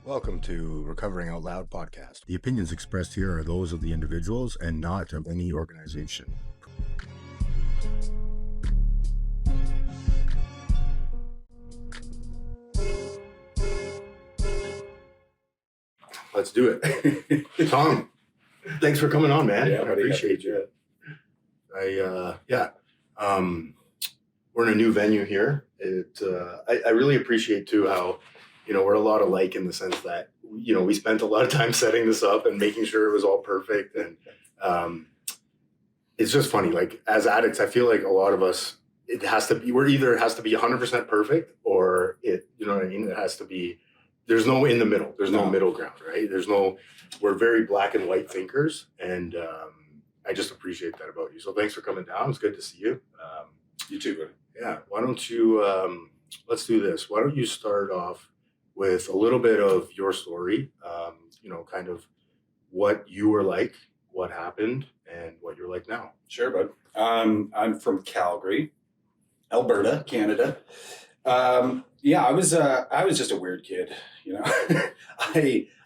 Welcome to Recovering Out Loud podcast. The opinions expressed here are those of the individuals and not of any organization. Let's do it. Tom, thanks for coming on, man. Yeah, I appreciate you. We're in a new venue here. I really appreciate too how, we're a lot alike in the sense that, we spent a lot of time setting this up and making sure it was all perfect. And it's just funny. Like as addicts, I feel like a lot of us, it has to be 100% perfect or you know what I mean? It has to be, there's no in the middle. There's no middle ground, right? We're very black and white thinkers. And I just appreciate that about you. So thanks for coming down. It's good to see you. You too, buddy. Yeah. Why don't you, let's do this. Why don't you start off with a little bit of your story, kind of what you were like, what happened, and what you're like now. Sure, bud. I'm from Calgary, Alberta, Canada. I was just a weird kid,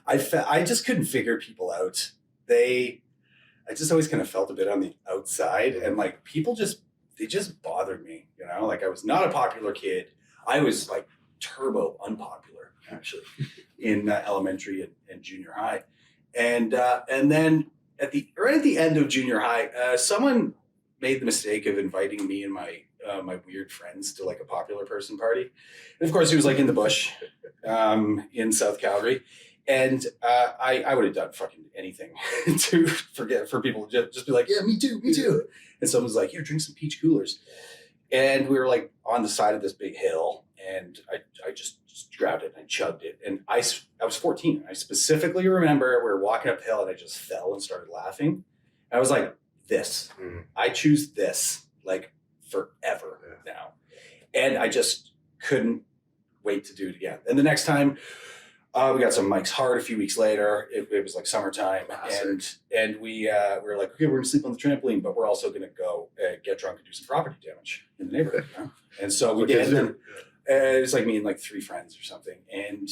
I just couldn't figure people out. I just always kind of felt a bit on the outside, and like people they just bothered me, like I was not a popular kid. I was like turbo unpopular actually in elementary and junior high. And then at the end of junior high, someone made the mistake of inviting me and my weird friends to like a popular person party. And of course he was like in the bush in South Calgary. And I would have done fucking anything for people to just be like, yeah, me too. And someone's like, here, drink some peach coolers. And we were like on the side of this big hill, and I just grabbed it and I chugged it. And I was 14. I specifically remember we were walking up the hill and I just fell and started laughing. And I was like, this. I choose this like forever now. And I just couldn't wait to do it again. And the next time, we got some Mike's Hard a few weeks later. It was like summertime, and we were like, okay, we're gonna sleep on the trampoline, but we're also gonna go get drunk and do some property damage in the neighborhood. And so we did. And it was like me and like three friends or something. And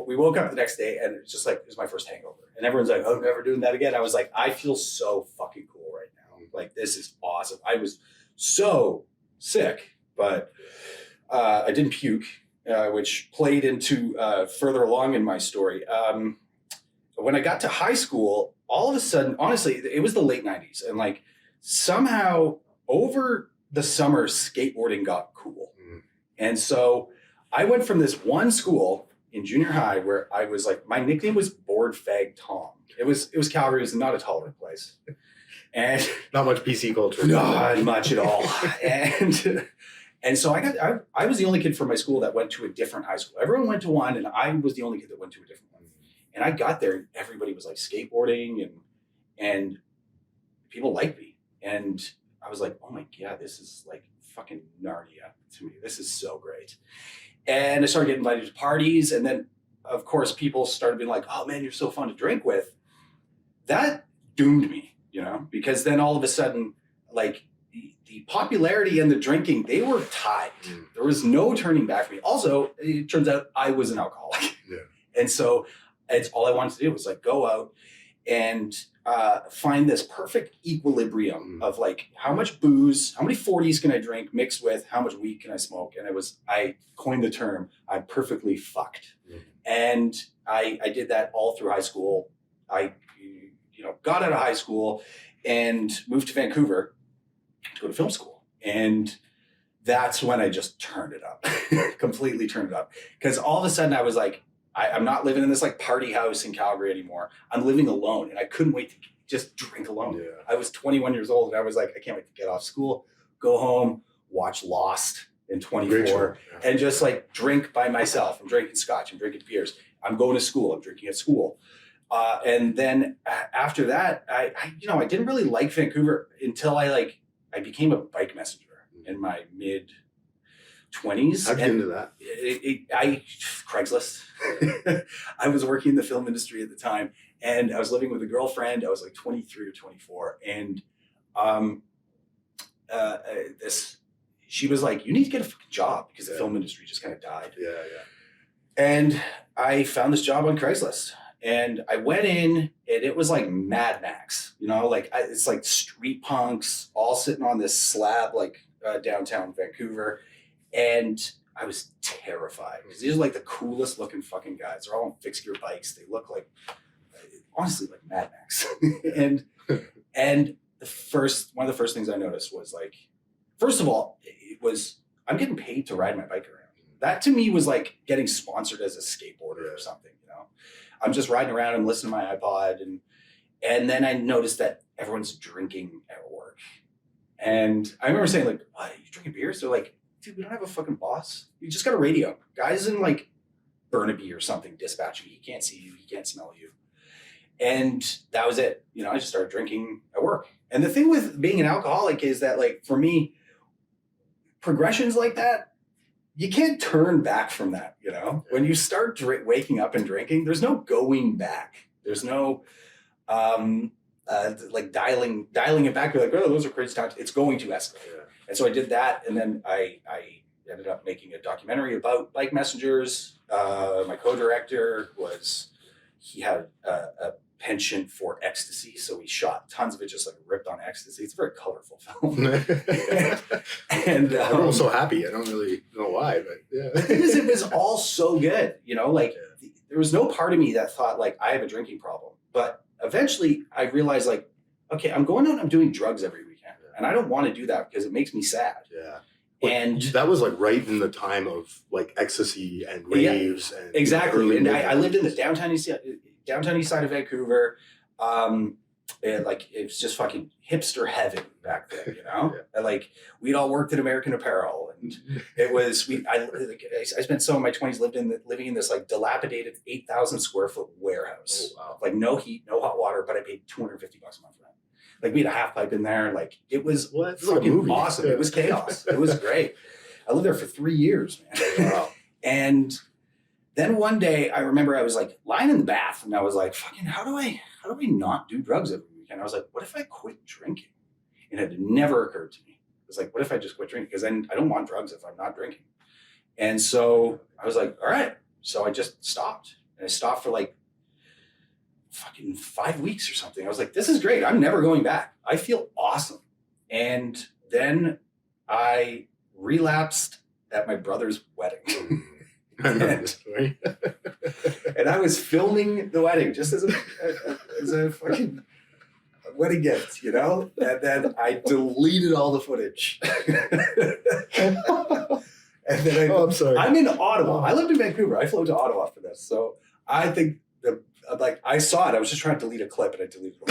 we woke up the next day, and it's just like it was my first hangover. And everyone's like, oh, never doing that again. I was like, I feel so fucking cool right now. Like this is awesome. I was so sick, but I didn't puke. Which played into further along in my story. When I got to high school, all of a sudden, honestly, it was the late 90s. And like somehow over the summer, skateboarding got cool. And so I went from this one school in junior high where I was like, my nickname was Board Fag Tom. It was Calgary. It was not a tolerant place. And not much PC culture. Not much at all. And so I was the only kid from my school that went to a different high school. Everyone went to one, and I was the only kid that went to a different one. And I got there, and everybody was like skateboarding, and people liked me. And I was like, oh my God, this is like fucking Narnia to me. This is so great. And I started getting invited to parties. And then, of course, people started being like, oh man, you're so fun to drink with. That doomed me, because then all of a sudden, like, the popularity and the drinking, they were tied. There was no turning back for me. Also, it turns out I was an alcoholic. Yeah. And so it's all I wanted to do was like go out and find this perfect equilibrium of like how much booze, how many 40s can I drink mixed with how much weed can I smoke? And I coined the term, I'm perfectly fucked. And I did that all through high school. I got out of high school and moved to Vancouver to go to film school. And that's when I just turned it up, completely turned it up. Because all of a sudden I was like, I'm not living in this like party house in Calgary anymore. I'm living alone, and I couldn't wait to just drink alone. Yeah. I was 21 years old, and I was like, I can't wait to get off school, go home, watch Lost in 24, and just like drink by myself. I'm drinking scotch, I'm drinking beers. I'm going to school, I'm drinking at school. And then after that, I didn't really like Vancouver until I became a bike messenger in my mid 20s. How'd you get into that? Craigslist. I was working in the film industry at the time, and I was living with a girlfriend. I was like 23 or 24. And she was like, you need to get a fucking job because the film industry just kind of died. Yeah. And I found this job on Craigslist. And I went in, and it was like Mad Max, it's like street punks all sitting on this slab, downtown Vancouver. And I was terrified because these are like the coolest looking fucking guys. They're all on fixed gear bikes. They look like, honestly, like Mad Max. and one of the first things I noticed was like, first of all, I'm getting paid to ride my bike around. That to me was like getting sponsored as a skateboarder or something, I'm just riding around and listening to my iPod, and then I noticed that everyone's drinking at work. And I remember saying, like, what, are you drinking beers? They're like, dude, we don't have a fucking boss. You just got a radio. Guys in like Burnaby or something dispatching you. He can't see you. He can't smell you. And that was it. I just started drinking at work. And the thing with being an alcoholic is that, like, for me, progressions like that, you can't turn back from that, When you start waking up and drinking, there's no going back. There's no like dialing it back. You're like, oh, those are crazy times. It's going to escalate. Yeah. And so I did that, and then I ended up making a documentary about bike messengers. My co-director he had a penchant for ecstasy, so we shot tons of it, just like ripped on ecstasy. It's a very colorful film. and everyone's so happy. I don't really know why, but yeah. The thing is, it was all so good. There was no part of me that thought like I have a drinking problem. But eventually I realized, like, okay, I'm going out and I'm doing drugs every weekend. And I don't want to do that because it makes me sad. Yeah. And that was like right in the time of like ecstasy and raves. And exactly. And I lived in the downtown east side of Vancouver. And like, it was just fucking hipster heaven back then, Yeah. And like, we'd all worked at American Apparel, and it was, I spent some of my 20s living in this like dilapidated 8,000 square foot warehouse. Oh, wow. Like no heat, no hot water, but I paid $250 a month for that. Like we had a half pipe in there. Like it was fucking awesome. It was chaos. It was great. I lived there for 3 years, man. Wow. And then one day I remember I was like lying in the bath, and I was like, fucking, how do I not do drugs every weekend? I was like, what if I quit drinking? And it had never occurred to me. It was like, what if I just quit drinking? Because then I don't want drugs if I'm not drinking. And so I was like, all right. So I just stopped. And I stopped for like fucking 5 weeks or something. I was like, this is great. I'm never going back. I feel awesome. And then I relapsed at my brother's wedding. I remember this story. And I was filming the wedding just as a fucking wedding gift, And then I deleted all the footage. And then I'm sorry. I'm in Ottawa. I lived in Vancouver. I flew to Ottawa for this. So I think I saw it. I was just trying to delete a clip, and I deleted it.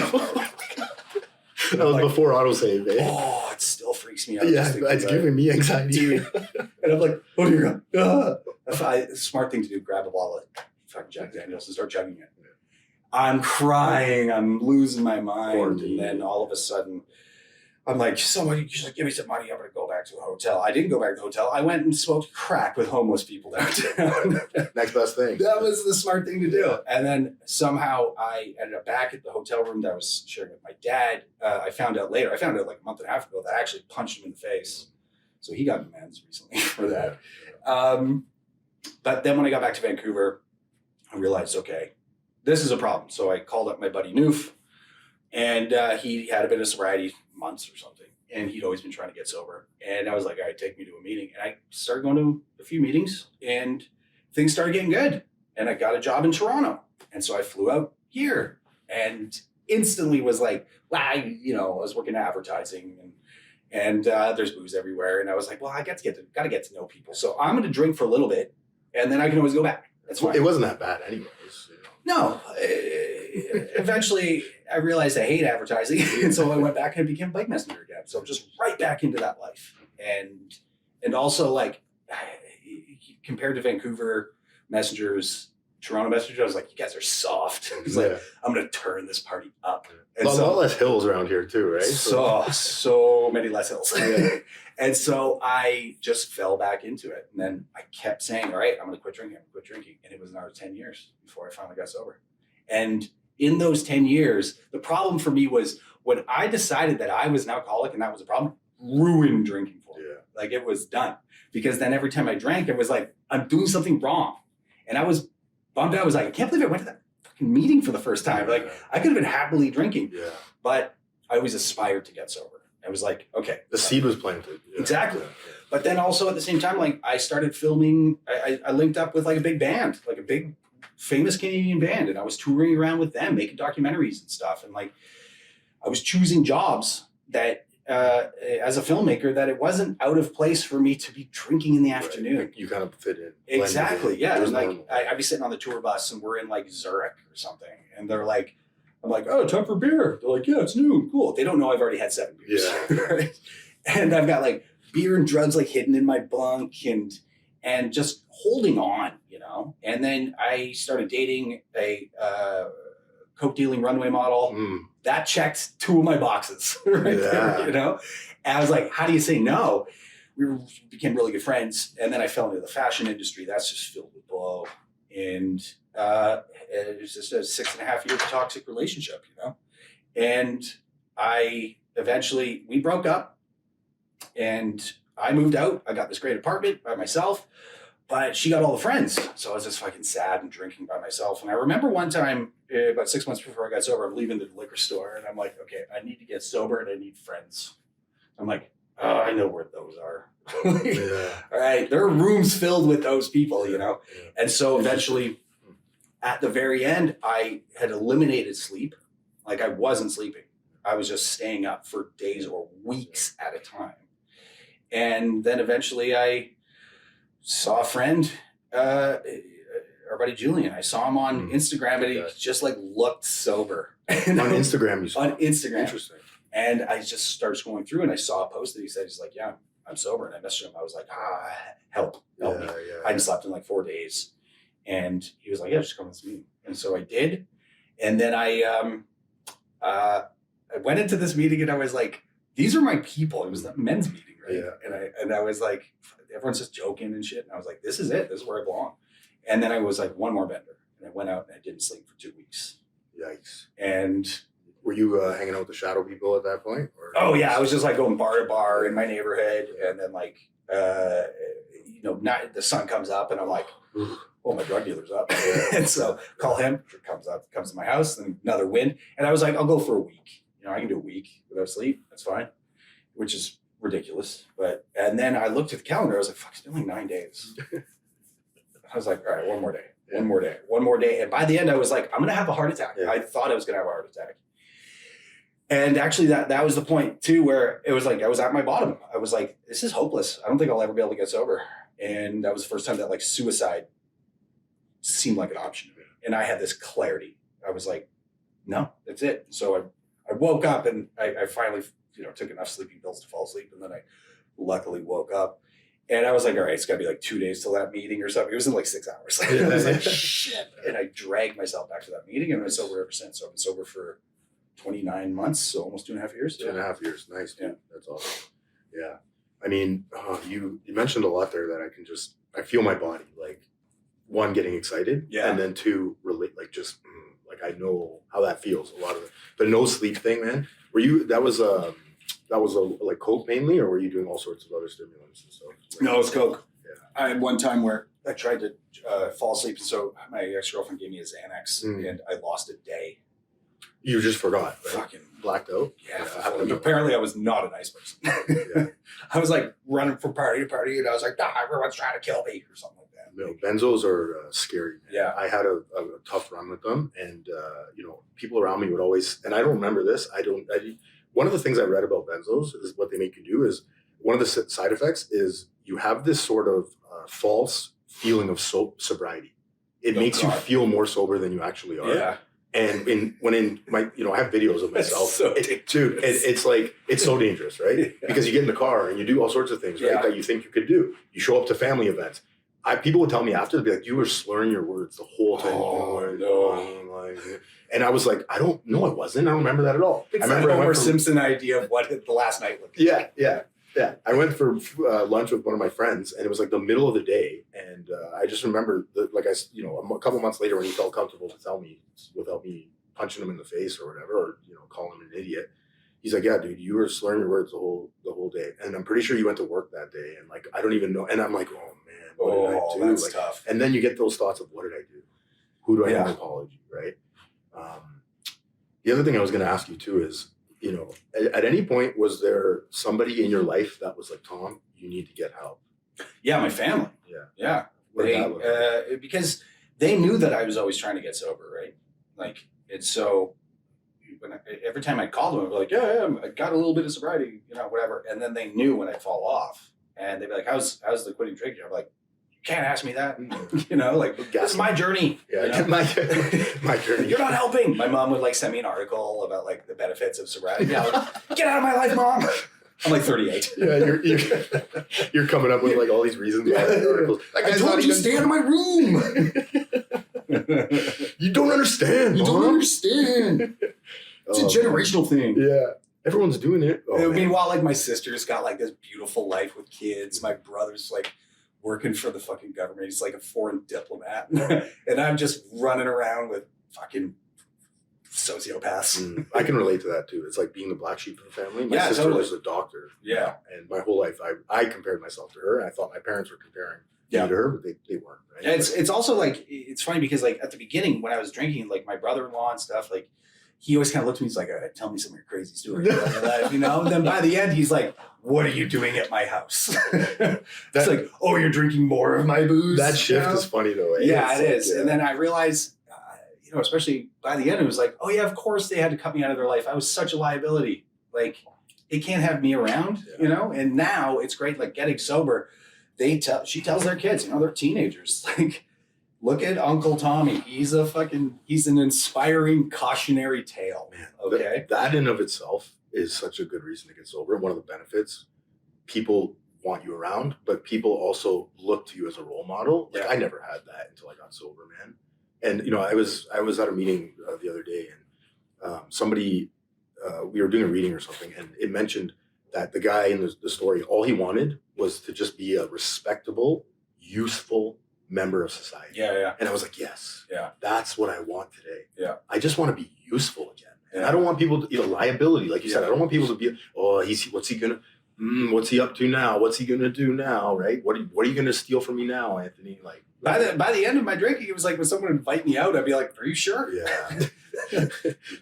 That was before autosave, eh? Oh, it still freaks me out. Yeah, it's giving me anxiety. Dude. And I'm like, oh dear God. The smart thing to do, grab a bottle of fucking Jack Daniels and start chugging it. I'm crying. I'm losing my mind. And then all of a sudden, I'm like, somebody just give me some money. I'm going to go back to a hotel. I didn't go back to the hotel. I went and smoked crack with homeless people downtown. Next best thing. That was the smart thing to do. And then somehow I ended up back at the hotel room that I was sharing with my dad. I found out later, like a month and a half ago, that I actually punched him in the face. So he got amends recently for that. But then when I got back to Vancouver, I realized, okay, this is a problem. So I called up my buddy Noof, and he had a bit of sobriety, months or something, and he'd always been trying to get sober. And I was like, all right, take me to a meeting. And I started going to a few meetings, and things started getting good. And I got a job in Toronto. And so I flew out here and instantly was like, wow, I was working in advertising, and there's booze everywhere. And I was like, well, I got to get to know people. So I'm going to drink for a little bit, and then I can always go back. That's fine. It wasn't that bad anyways. No. Eventually, I realized I hate advertising. And so I went back and became a bike messenger again. So just right back into that life. And also, like, compared to Vancouver messengers, Toronto messengers, I was like, you guys are soft. It's like, I'm going to turn this party up. And a lot less hills around here too, right? So many less hills. And so I just fell back into it. And then I kept saying, all right, I'm going to quit drinking. And it was another 10 years before I finally got sober. And in those 10 years, the problem for me was when I decided that I was an alcoholic and that was a problem, ruined drinking for me. Yeah. Like it was done. Because then every time I drank, it was like, I'm doing something wrong. And I was bummed out. I was like, I can't believe I went to that fucking meeting for the first time. Like, I could have been happily drinking, but I always aspired to get sober. I was like, okay. The seed was planted. Exactly. But then also at the same time, like I started filming, I linked up with like a big band, like a big famous Canadian band. And I was touring around with them, making documentaries and stuff. And like, I was choosing jobs that, as a filmmaker, that it wasn't out of place for me to be drinking in the afternoon. You kind of fit in. Exactly. In. Yeah. And like, I'd be sitting on the tour bus and we're in like Zurich or something. And they're like, I'm like, oh, time for beer. They're like, yeah, it's noon. Cool. They don't know I've already had 7 beers. Yeah. Right? And I've got like beer and drugs like hidden in my bunk and just holding on, you know. And then I started dating a coke dealing runway model. That checked 2 of my boxes right there, you know. And I was like, how do you say no? We became really good friends. And then I fell into the fashion industry. That's just filled with blow. And it was just a 6.5 year toxic relationship, you know. And we broke up and I moved out. I got this great apartment by myself, but she got all the friends. So I was just fucking sad and drinking by myself. And I remember one time, about 6 months before I got sober, I'm leaving the liquor store and I'm like, okay, I need to get sober and I need friends. I'm like, oh, I know where those are. All right. There are rooms filled with those people, you know? And so eventually at the very end, I had eliminated sleep. Like I wasn't sleeping. I was just staying up for days or weeks at a time. And then eventually I saw a friend, our buddy Julian. I saw him on Instagram and he just like looked sober. On Instagram, you saw on Instagram. Interesting. And I just started going through and I saw a post that he said, he's like, yeah, I'm sober. And I messaged him. I was like, help me. I hadn't slept in like 4 days. And he was like, yeah, just come with me. And so I did. And then I went into this meeting and I was like, these are my people. It was the men's meeting, right? Yeah. And I was like, everyone's just joking and shit. And I was like, this is it. This is where I belong. And then I was like, one more bender. And I went out and I didn't sleep for 2 weeks. Yikes. And were you hanging out with the shadow people at that point? Or? Oh yeah, I was just like going bar to bar in my neighborhood, and then like the sun comes up, and I'm like, oh, my drug dealer's up, and so call him. Comes to my house, and another win, and I was like, I'll go for a week. You know, I can do a week without sleep. That's fine, which is ridiculous. And then I looked at the calendar. I was like, fuck, it's been like 9 days. I was like, all right, one more day. And by the end, I was like, I'm gonna have a heart attack. I thought I was gonna have a heart attack. And actually that was the point too, where it was like, I was at my bottom. I was like, this is hopeless. I don't think I'll ever be able to get sober. And that was the first time that like suicide seemed like an option to me. And I had this clarity. I was like, no, that's it. So I woke up and I finally, took enough sleeping pills to fall asleep. And then I luckily woke up and I was like, all right, it's gotta be like 2 days till that meeting or something. It was in like 6 hours. I was like, shit. And I dragged myself back to that meeting and I've been sober ever since. So I've been sober for 29 months, so almost 2.5 years. 2.5 years. Nice. Yeah. That's awesome. Yeah. I mean, you mentioned a lot there that I feel my body, like, one, getting excited. Yeah. And then 2, relate, like, just, like, I know how that feels, a lot of it. The no sleep thing, man. That was like coke mainly, or were you doing all sorts of other stimulants and stuff? No, it was coke. Yeah. I had one time where I tried to fall asleep, and so my ex-girlfriend gave me a Xanax, and I lost a day. You just forgot, right? Fucking blacked out. Yeah. Apparently, I was not a nice person. I was like running from party to party, and I was like, everyone's trying to kill me or something like that. No, benzos are scary, man. Yeah. I had a tough run with them, and people around me would always, and I don't remember this. One of the things I read about benzos is what they make you do is, one of the side effects is you have this sort of false feeling of sobriety. It makes you feel more sober than you actually are. Yeah. And I have videos of myself. So it's like, it's so dangerous, right? Yeah. Because you get in the car and you do all sorts of things, right? Yeah. That you think you could do. You show up to family events. People would tell me after, they'd be like, you were slurring your words the whole time. Oh, no. And I was like, I don't know, I wasn't. I don't remember that at all. It's I remember that Homer Simpson idea of what the last night looked like. Yeah. I went for lunch with one of my friends, and it was like the middle of the day. And I just remember a couple months later when he felt comfortable to tell me without me punching him in the face or whatever, or calling him an idiot. He's like, yeah, dude, you were slurring your words the whole day. And I'm pretty sure you went to work that day. And like, I don't even know. And I'm like, oh man, what did I do? That's tough. And then you get those thoughts of, what did I do? Who do I Yeah. owe an apology, right? The other thing I was going to ask you too is, at any point, was there somebody in your life that was like, Tom, you need to get help? Yeah, my family. Yeah. What did that look like? Because they knew that I was always trying to get sober, right? Like, and so every time I called them, I'd be like, yeah, I got a little bit of sobriety, whatever. And then they knew when I'd fall off, and they'd be like, how's the quitting drinking? I'm like, you can't ask me that. Like, this is my journey. Yeah, my journey. You're not helping. My mom would like send me an article about like the benefits of sobriety. Yeah, like, get out of my life, Mom. I'm like 38. Yeah, you're coming up with like all these reasons why articles. I told you, stay out of my room. You don't understand. You don't understand. It's a generational thing. Yeah. Everyone's doing it. Meanwhile, like my sister's got like this beautiful life with kids. My brother's like working for the fucking government. He's like a foreign diplomat. And I'm just running around with fucking sociopaths. I can relate to that too. It's like being the black sheep of the family. My sister totally. was a doctor. Yeah. And my whole life I compared myself to her, and I thought my parents were comparing me to her, but they weren't. Right? And it's also like, it's funny because like at the beginning when I was drinking, like my brother-in-law and stuff, like he always kind of looked at me, he's like, all right, tell me some of your crazy stories about your life, And then by the end, he's like, what are you doing at my house? It's like, oh, you're drinking more of my booze. That shift is funny though. Eh? Yeah, it is. And then I realized, especially by the end, it was like, oh yeah, of course they had to cut me out of their life. I was such a liability. Like they can't have me around, And now it's great. Like getting sober, she tells their kids, they're teenagers. Like, look at Uncle Tommy. He's an inspiring cautionary tale. Man, okay. That in of itself is such a good reason to get sober. One of the benefits, people want you around, but people also look to you as a role model. Like I never had that until I got sober, man. And I was at a meeting the other day, and somebody we were doing a reading or something, and it mentioned that the guy in the story, all he wanted was to just be a respectable, useful member of society. Yeah. And I was like, yes. Yeah. That's what I want today. Yeah. I just want to be useful again. And I don't want people to, liability, like you said, I don't want people to be, what's he up to now? What's he going to do now? Right? What are you going to steal from me now, Anthony? Like by the end of my drinking, it was like when someone would invite me out, I'd be like, are you sure? Yeah.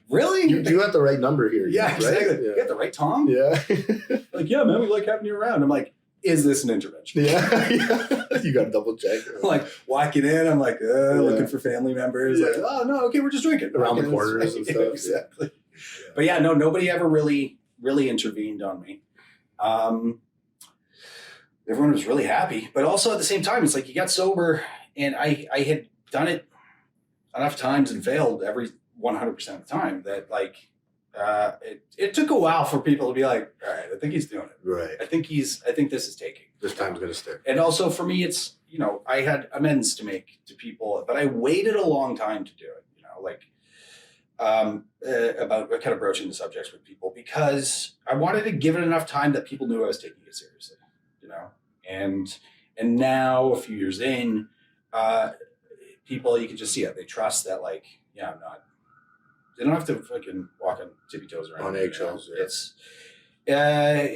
Really? You got the right number here. Yeah, right? exactly. Yeah. You got the right Tom? Yeah. Like, yeah, man, we like having you around. I'm like, is this an intervention? Yeah. You got to double check. I'm like walking in, I'm like, looking for family members. Yeah. Like, oh no, okay, we're just drinking. Around the corners and stuff. Exactly. Yeah. But yeah, no, nobody ever really intervened on me. Everyone was really happy. But also at the same time, it's like you got sober, and I had done it enough times and failed every 100% of the time that like it took a while for people to be like, all right, I think he's doing it. Right. I think this is taking. This time's going to stick. And also for me, it's, I had amends to make to people, but I waited a long time to do it, about kind of broaching the subjects with people because I wanted to give it enough time that people knew I was taking it seriously, and now a few years in, people, you can just see it. They trust that like, yeah, I'm not, they don't have to fucking walk on tippy toes around. On eggshells. Yeah.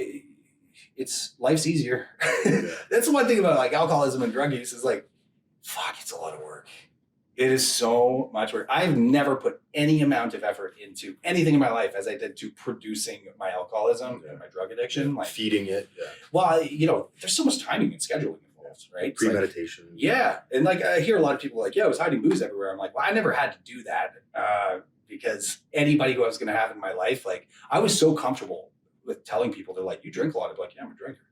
It's life's easier. That's the one thing about like alcoholism and drug use is like, fuck, it's a lot of work. It is so much work. I've never put any amount of effort into anything in my life as I did to producing my alcoholism and my drug addiction. Like feeding it. Yeah. Well, there's so much timing and scheduling involved, right? Premeditation. Like, yeah. And like, I hear a lot of people like, yeah, I was hiding booze everywhere. I'm like, well, I never had to do that because anybody who I was going to have in my life, like I was so comfortable with telling people, they're like, you drink a lot. I'm like, yeah, I'm a drinker.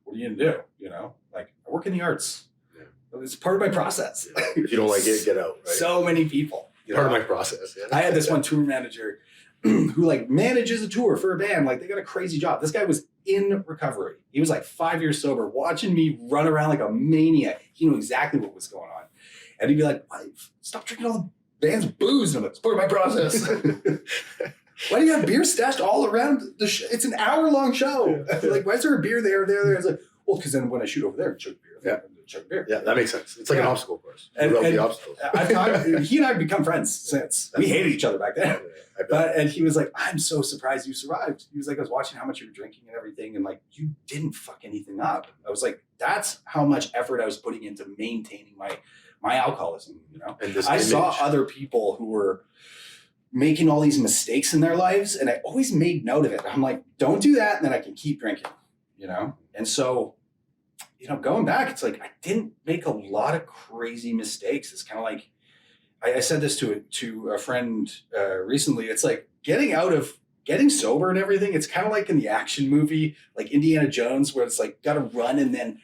What are you going to do? Like I work in the arts. Yeah. It's part of my process. Yeah. If you don't like it, get out. Right? So many people. Part of my process. Yeah. I had this one tour manager who like manages a tour for a band. Like they got a crazy job. This guy was in recovery. He was like 5 years sober, watching me run around like a maniac. He knew exactly what was going on. And he'd be like, stop drinking all the band's booze. And I'm like, it's part of my process. Why do you have beer stashed all around the show? It's an hour-long show. Yeah. Like, why is there a beer there? It's like, well, because then when I shoot over there, chug beer. Chug beer. Yeah, that makes sense. It's like an obstacle course. And the obstacles. He and I have become friends since. We hated each other back then. And he was like, I'm so surprised you survived. He was like, I was watching how much you were drinking and everything, and like, you didn't fuck anything up. I was like, that's how much effort I was putting into maintaining my my alcoholism, you know. And this I saw image. other people who were making all these mistakes in their lives, and I always made note of it. I'm like, don't do that, and then I can keep drinking, you know. And so, you know, going back, it's like I didn't make a lot of crazy mistakes. It's kind of like I said this to a friend recently. It's like getting sober and everything. It's kind of like in the action movie, like Indiana Jones, where it's like got to run and then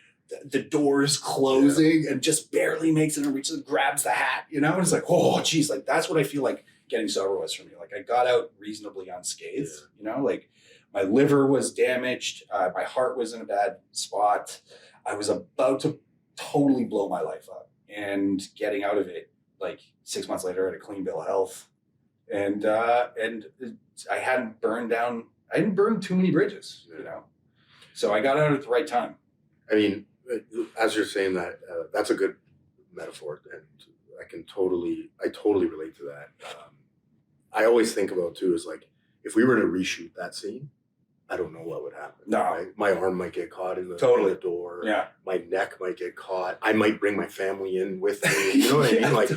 the door's closing and just barely makes it and reaches and grabs the hat, you know? And it's like, oh, geez, like that's what I feel like getting sober was for me. Like I got out reasonably unscathed, you know, like my liver was damaged. My heart was in a bad spot. I was about to totally blow my life up, and getting out of it like 6 months later I had a clean bill of health. And I hadn't burned too many bridges, you know? So I got out at the right time. I mean, as you're saying that, that's a good metaphor, and I totally relate to that. I always think about too is like if we were to reshoot that scene, I don't know what would happen. No, right? My arm might get caught in the door. Yeah, my neck might get caught. I might bring my family in with me. You know what I mean? Like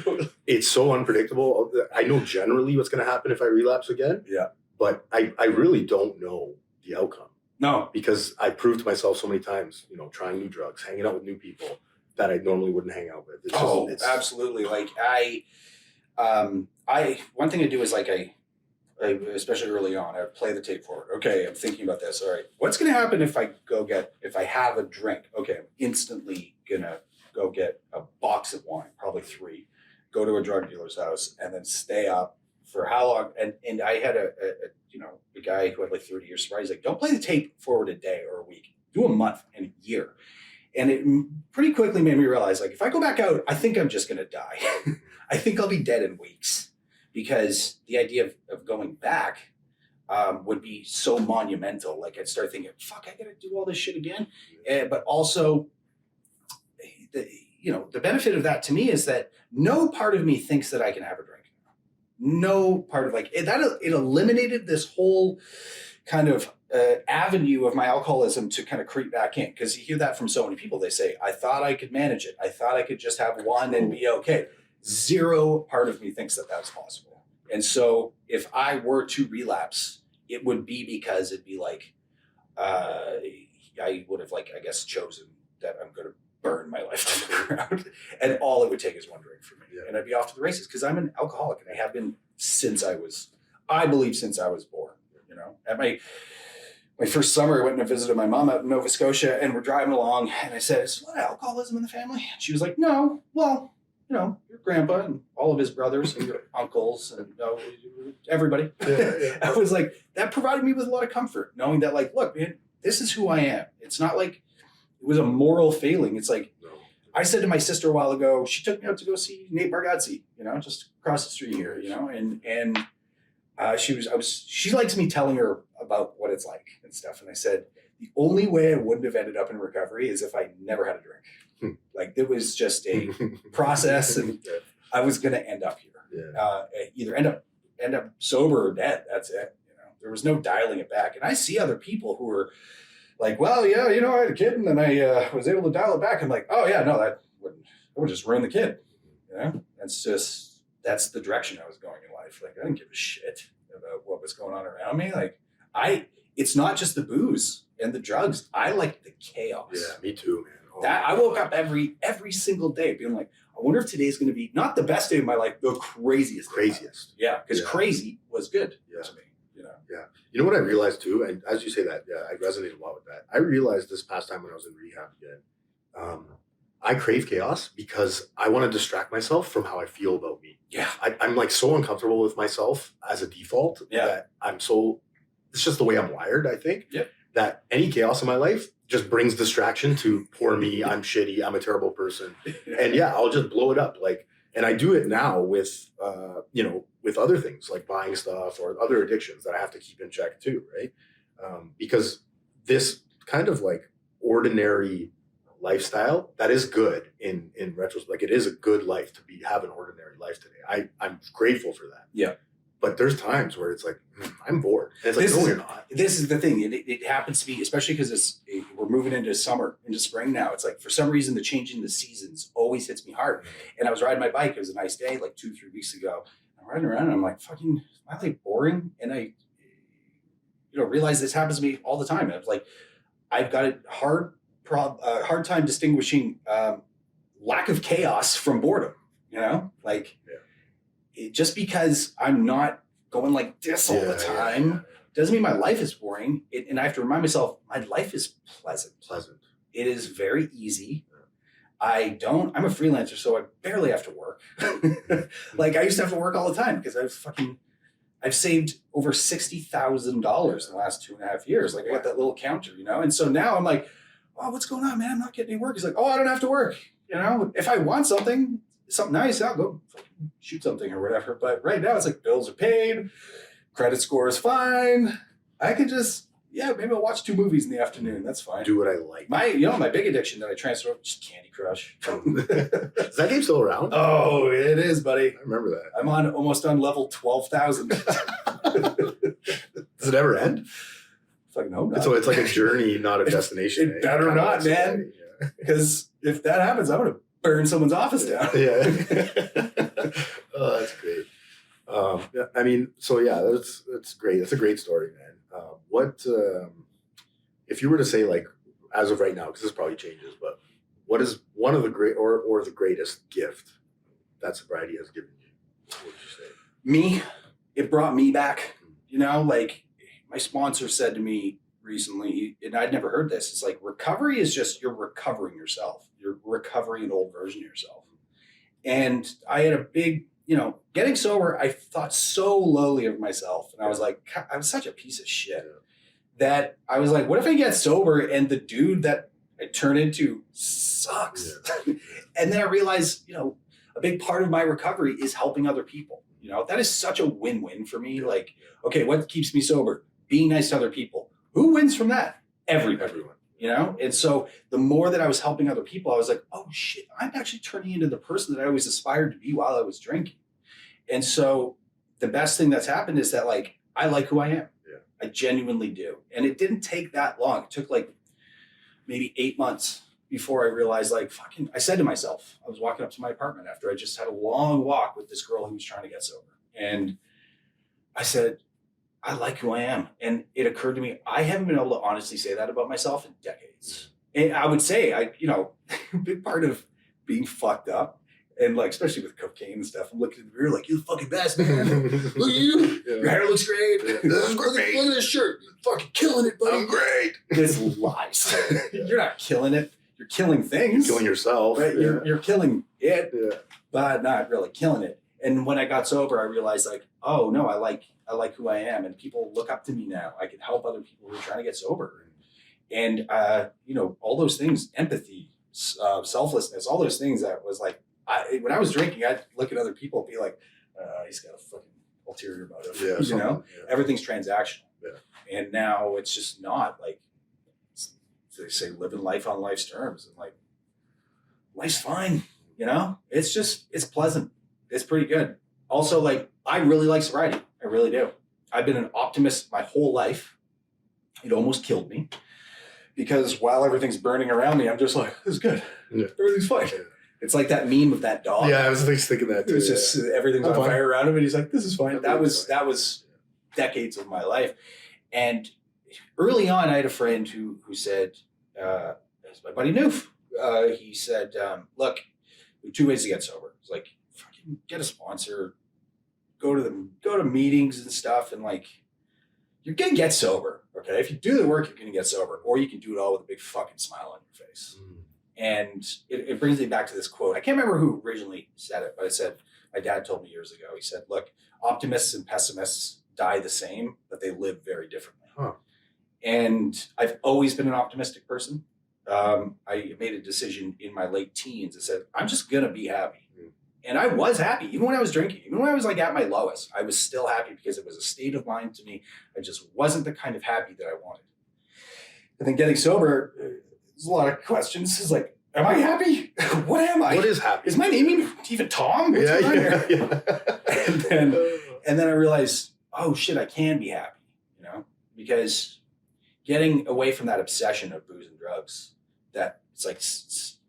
it's so unpredictable. I know generally what's going to happen if I relapse again. Yeah, but I really don't know the outcome. No, because I proved to myself so many times, you know, trying new drugs, hanging out with new people that I normally wouldn't hang out with. It's absolutely. Like one thing I do is like I especially early on, I play the tape forward. Okay, I'm thinking about this. All right, what's going to happen if I have a drink? Okay, I'm instantly gonna go get a box of wine, probably 3, go to a drug dealer's house, and then stay up for how long? And I had a guy who had like 30 years sobriety. He's like, don't play the tape forward a day or a week. Do a month and a year. And it pretty quickly made me realize, like, if I go back out, I think I'm just going to die. I think I'll be dead in weeks, because the idea of going back would be so monumental. Like I'd start thinking, fuck, I got to do all this shit again. But also, the benefit of that to me is that no part of me thinks that I can have a drink. No part of it eliminated this whole kind of avenue of my alcoholism to kind of creep back in. Because you hear that from so many people. They say, I thought I could manage it. I thought I could just have one and be okay. Zero part of me thinks that that's possible. And so if I were to relapse, it would be because it'd be like, I would have I guess chosen that I'm going to burn my life to the ground. And all it would take is one drink for me. Yeah. And I'd be off to the races, because I'm an alcoholic, and I have been since I was born, you know. At my first summer, I went and visited my mom out in Nova Scotia, and we're driving along, and I said, is there a lot of alcoholism in the family? And she was like, no, well, you know, your grandpa and all of his brothers and your uncles and everybody. Yeah. I was like, that provided me with a lot of comfort, knowing that, like, look, man, this is who I am. It's not like it was a moral failing. It's like, I said to my sister a while ago, she took me out to go see Nate Bargatze, you know, just across the street here, you know, and she likes me telling her about what it's like and stuff. And I said, the only way I wouldn't have ended up in recovery is if I never had a drink. Like it was just a process, and I was going to end up here. Yeah. Either end up sober or dead. That's it. You know, there was no dialing it back. And I see other people who are like, well, yeah, you know, I had a kid and then I was able to dial it back. I'm like, oh yeah, no, that would just ruin the kid. You know, that's the direction I was going in life. Like I didn't give a shit about what was going on around me. Like it's not just the booze and the drugs. I like the chaos. Yeah, me too, man. I woke up every single day being like, I wonder if today's going to be not the best day of my life, the craziest. Yeah, because crazy was good to me. You know. Yeah. You know what I realized too, and as you say that, I resonate a lot with that. I realized this past time when I was in rehab again, I crave chaos because I want to distract myself from how I feel about me. Yeah. I'm like so uncomfortable with myself as a default that it's just the way I'm wired, I think. Yeah. That any chaos in my life just brings distraction to poor me. I'm shitty. I'm a terrible person. And I'll just blow it up. And I do it now with, with other things like buying stuff or other addictions that I have to keep in check too. Right. Because this kind of like ordinary lifestyle that is good in retrospect. Like it is a good life to have an ordinary life today. I'm grateful for that. Yeah. but there's times where it's like, I'm bored. And it's like, no, you're not. This is the thing. It happens to be, especially because we're moving into summer, into spring now. It's like, for some reason, the change in the seasons always hits me hard. And I was riding my bike. It was a nice day, like 2-3 weeks ago. I'm riding around and I'm like, fucking, am I like boring? And I, realize this happens to me all the time. And I was like, I've got a hard time distinguishing lack of chaos from boredom. Just because I'm not going like this all the time doesn't mean my life is boring. And I have to remind myself, my life is pleasant. It is very easy. I'm a freelancer, so I barely have to work. Like, I used to have to work all the time because I've saved over $60,000 in the last 2.5 years. Like, I got that little counter, And so now I'm like, oh, what's going on, man? I'm not getting any work. He's like, oh, I don't have to work. If I want something nice, I'll go shoot something or whatever. But right now it's like, bills are paid, credit score is fine. I can just, maybe I'll watch 2 movies in the afternoon. That's fine. Do what I like. My big addiction that I transferred over, just Candy Crush. Is that game still around? Oh, it is, buddy. I remember that. I'm almost on level 12,000. Does it ever end? Fucking hope not. So it's like a journey, not a destination. It better not, man. Because if that happens, I'm going to burn someone's office down. Yeah. Oh, that's great. That's great. That's a great story, man. If you were to say, like, as of right now, because this probably changes, but what is one of the great or the greatest gift that sobriety has given you? What would you say? Me, it brought me back. Like, my sponsor said to me recently, and I'd never heard this. It's like, recovery is just, you're recovering yourself. You're recovering an old version of yourself. And I had a big, getting sober, I thought so lowly of myself. And I was like, I was such a piece of shit that I was like, what if I get sober and the dude that I turn into sucks? Yeah. And then I realized, a big part of my recovery is helping other people. That is such a win-win for me. Like, okay, what keeps me sober? Being nice to other people. Who wins from that? Everyone. And so the more that I was helping other people, I was like, oh shit, I'm actually turning into the person that I always aspired to be while I was drinking. And so the best thing that's happened is that, like, I like who I am. Yeah. I genuinely do. And it didn't take that long. It took like maybe 8 months before I realized, like, I said to myself, I was walking up to my apartment after I just had a long walk with this girl who was trying to get sober. And I said, I like who I am. And it occurred to me, I haven't been able to honestly say that about myself in decades. And I would say, a big part of being fucked up, and like, especially with cocaine and stuff, I'm looking in the mirror like, you're the fucking best, man. Look at you. Yeah. Your hair looks great. Yeah. This is great. Look at this shirt. You're fucking killing it, buddy. I'm great. This lies. Yeah. You're not killing it. You're killing things. You're killing yourself. Right? Yeah. You're killing it, but not really killing it. And when I got sober, I realized, like, oh no, I like who I am, and people look up to me now. I can help other people who are trying to get sober, and all those things, empathy, selflessness, all those things. That was like, when I was drinking, I'd look at other people and be like, he's got a fucking ulterior motive. Yeah, everything's transactional. Yeah. And now it's just not like, they say, living life on life's terms, and like, life's fine. It's pleasant. It's pretty good. Also, like, I really like sobriety. I really do. I've been an optimist my whole life. It almost killed me because while everything's burning around me, I'm just like, this is good. Yeah. Everything's fine. Yeah. It's like that meme of that dog. Yeah, I was thinking that too. It's just everything's on fire around him, and he's like, this is fine. That was decades of my life. And early on, I had a friend who said, that's my buddy Noof. He said, look, there are 2 ways to get sober. It's like, fucking get a sponsor, go to meetings and stuff, and like, you're gonna get sober. Okay, if you do the work, you're gonna get sober, or you can do it all with a big fucking smile on your face. And it brings me back to this quote. I can't remember who originally said it, but it said, my dad told me years ago. He said, look, optimists and pessimists die the same, but they live very differently. Huh. And I've always been an optimistic person. I made a decision in my late teens that said, I'm just gonna be happy. And I was happy, even when I was drinking, even when I was like at my lowest, I was still happy because it was a state of mind to me. I just wasn't the kind of happy that I wanted. And then getting sober, there's a lot of questions. It's like, am I happy? What am I? What is happy? Is my name even Tom? What's yeah. And then And then I realized, oh shit, I can be happy, you know, because getting away from that obsession of booze and drugs, that it's like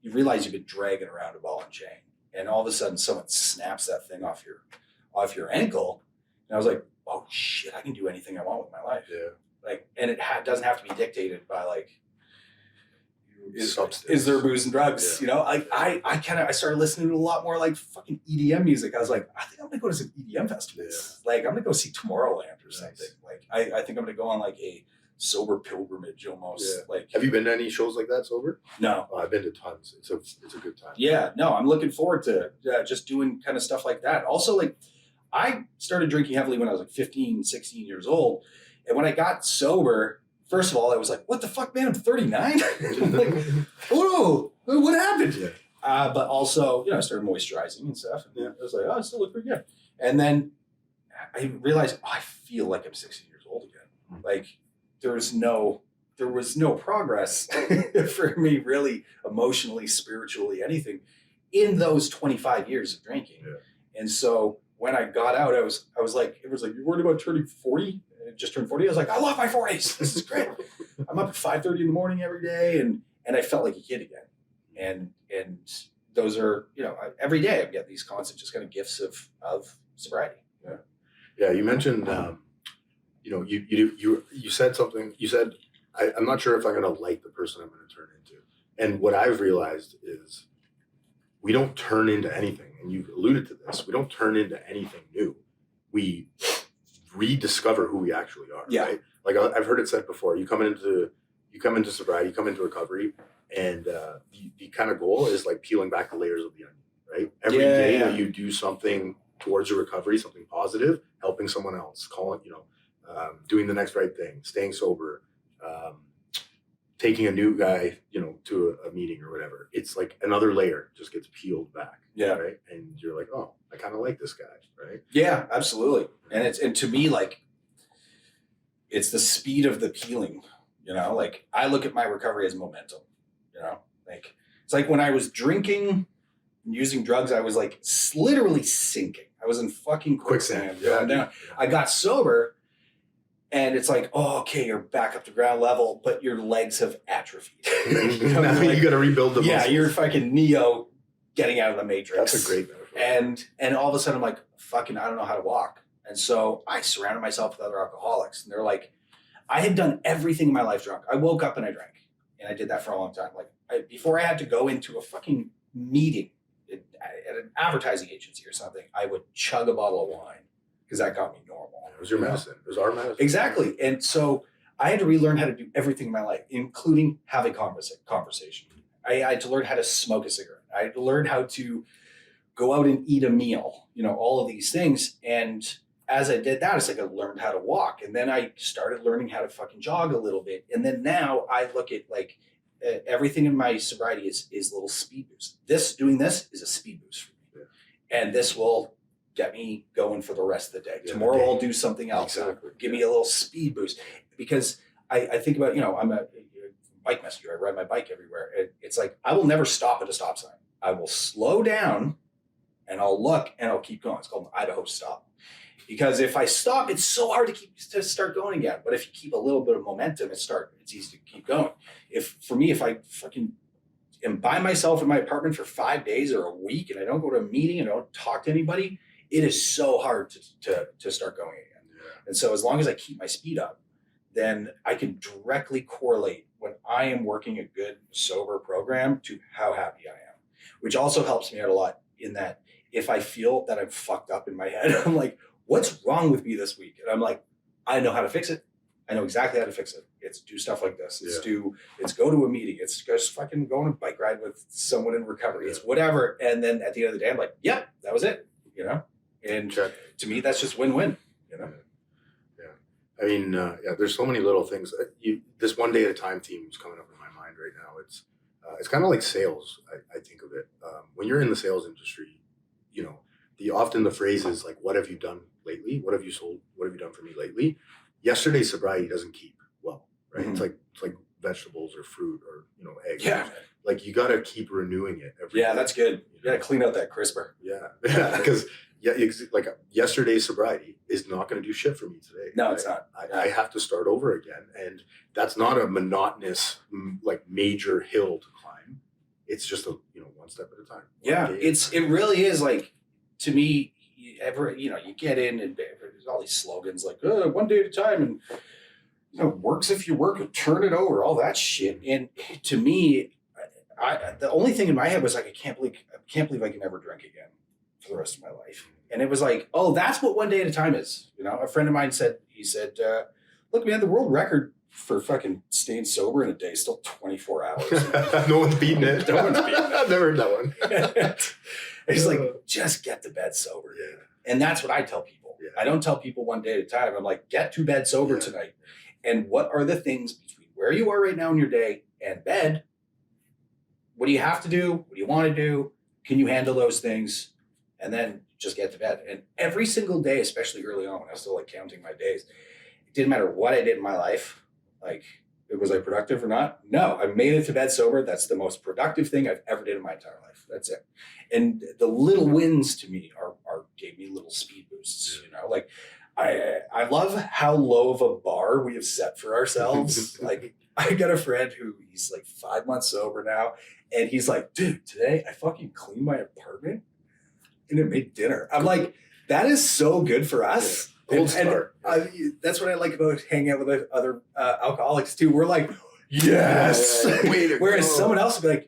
you realize you've been dragging around a ball and chain, and all of a sudden someone snaps that thing off your ankle, and I was like, oh shit, I can do anything I want with my life. Yeah. Like, and it doesn't have to be dictated by like, Substance. is there booze and drugs? Yeah. You know, I started listening to a lot more like fucking EDM music. I was like, I think I'm gonna go to some EDM festivals. Yeah. Like, I'm gonna go see Tomorrowland or Nice. something. Like, I think I'm gonna go on like a sober pilgrimage almost. Yeah. Like, Have you been to any shows like that sober? no. Oh, I've been to tons. It's a good time. Yeah, no, I'm looking forward to just doing kind of stuff like that. Also, like, I started drinking heavily when I was like 15, 16 years old. And when I got sober, first of all, I was like, what the fuck, man? I'm 39? Like, whoa, what happened? Yeah. But also, you know, I started moisturizing and stuff. And Yeah. I was like, oh, I still look pretty good. And then I realized, oh, I feel like I'm 16 years old again. Like, there was no progress for me, really, emotionally, spiritually, anything, in those 25 years of drinking. Yeah. And so when I got out, I was like, it was like, you're worried about turning 40? I just turned 40. I was like, I love my 40s. This is great. I'm up at 5:30 in the morning every day, and I felt like a kid again. And those are, you know, every day I get these constant just kind of gifts of sobriety. Yeah. Yeah. You mentioned, you know, you said something. You said, I'm not sure if I'm going to like the person I'm going to turn into. And what I've realized is we don't turn into anything. And you alluded to this. We don't turn into anything new. We rediscover who we actually are. Yeah. Right? Like I've heard it said before, you come into sobriety, you come into recovery, and the kind of goal is like peeling back the layers of the onion, right? Every day that you do something towards your recovery, something positive, helping someone else, doing the next right thing, staying sober, taking a new guy, you know, to a meeting or whatever. It's like another layer just gets peeled back. Yeah. Right. And you're like, oh, I kind of like this guy. Right. Yeah, absolutely. And to me, like, it's the speed of the peeling, you know, like I look at my recovery as momentum, you know, like it's like when I was drinking and using drugs, I was like literally sinking. I was in fucking quicksand. Going down. I got sober, and it's like, oh, okay, you're back up to ground level, but your legs have atrophied. You know, now like, you got to rebuild the muscles. Yeah, you're fucking Neo getting out of the Matrix. That's a great metaphor. And all of a sudden I'm like, fucking, I don't know how to walk. And so I surrounded myself with other alcoholics, and they're like, I had done everything in my life drunk. I woke up and I drank, and I did that for a long time. Like before I had to go into a fucking meeting at an advertising agency or something, I would chug a bottle of wine because that got me normal. It was your medicine. It was our medicine. Exactly. And so I had to relearn how to do everything in my life, including have a conversation. I had to learn how to smoke a cigarette. I had to learn how to go out and eat a meal, you know, all of these things. And as I did that, it's like I learned how to walk. And then I started learning how to fucking jog a little bit. And then now I look at like everything in my sobriety is little speed boosts. Doing this is a speed boost for me. Yeah. And this will get me going for the rest of the day. Yeah, tomorrow I'll do something else. Exactly. Give me a little speed boost. Because I think about, you know, I'm a bike messenger. I ride my bike everywhere. It's like I will never stop at a stop sign. I will slow down and I'll look and I'll keep going. It's called an Idaho stop. Because if I stop, it's so hard to start going again. But if you keep a little bit of momentum, it's easy to keep going. If I fucking am by myself in my apartment for 5 days or a week and I don't go to a meeting and I don't talk to anybody, it is so hard to start going again. Yeah. And so as long as I keep my speed up, then I can directly correlate when I am working a good sober program to how happy I am, which also helps me out a lot in that if I feel that I'm fucked up in my head, I'm like, what's wrong with me this week? And I'm like, I know how to fix it. I know exactly how to fix it. It's do stuff like this. It's go to a meeting. It's just fucking go on a bike ride with someone in recovery. It's whatever. And then at the end of the day, I'm like, yep, that was it, you know? And to me, that's just win-win, you know? I mean, there's so many little things. This one day at a time theme is coming up in my mind right now. It's kind of like sales. I think of it when you're in the sales industry. You know, often the phrase is like, "What have you done lately? What have you sold? What have you done for me lately?" Yesterday's sobriety doesn't keep well, right? Mm-hmm. It's like vegetables or fruit or eggs. Yeah. Like you got to keep renewing it every day. That's good. You got to clean out that crisper. Yeah, because like yesterday's sobriety is not going to do shit for me today. No, it's not. I have to start over again, and that's not a monotonous like major hill to climb. It's just a one step at a time. Yeah, it really is like, to me. You get in and there's all these slogans like one day at a time, and works if you work it, turn it over, all that shit. And to me, the only thing in my head was like, I can't believe I can never drink again for the rest of my life. And it was like, oh, that's what one day at a time is. A friend of mine said, look, man, the world record for fucking staying sober in a day is still 24 hours. No one's beating it. No one's beating it. I've never heard that one. He's like, just get to bed sober. Yeah. And that's what I tell people. Yeah. I don't tell people one day at a time. I'm like, get to bed sober tonight. And what are the things between where you are right now in your day and bed? What do you have to do? What do you want to do? Can you handle those things? And then just get to bed. And every single day, especially early on, when I was still like counting my days, it didn't matter what I did in my life. Like, was I productive or not? No, I made it to bed sober. That's the most productive thing I've ever did in my entire life. That's it. And the little wins to me are gave me little speed boosts. Like I love how low of a bar we have set for ourselves. Like, I got a friend who he's like 5 months sober now, and he's like, dude, today I fucking cleaned my apartment and it made dinner. I'm like, that is so good for us. Gold star. That's what I like about hanging out with other alcoholics too. We're like, yes. Whereas someone else would be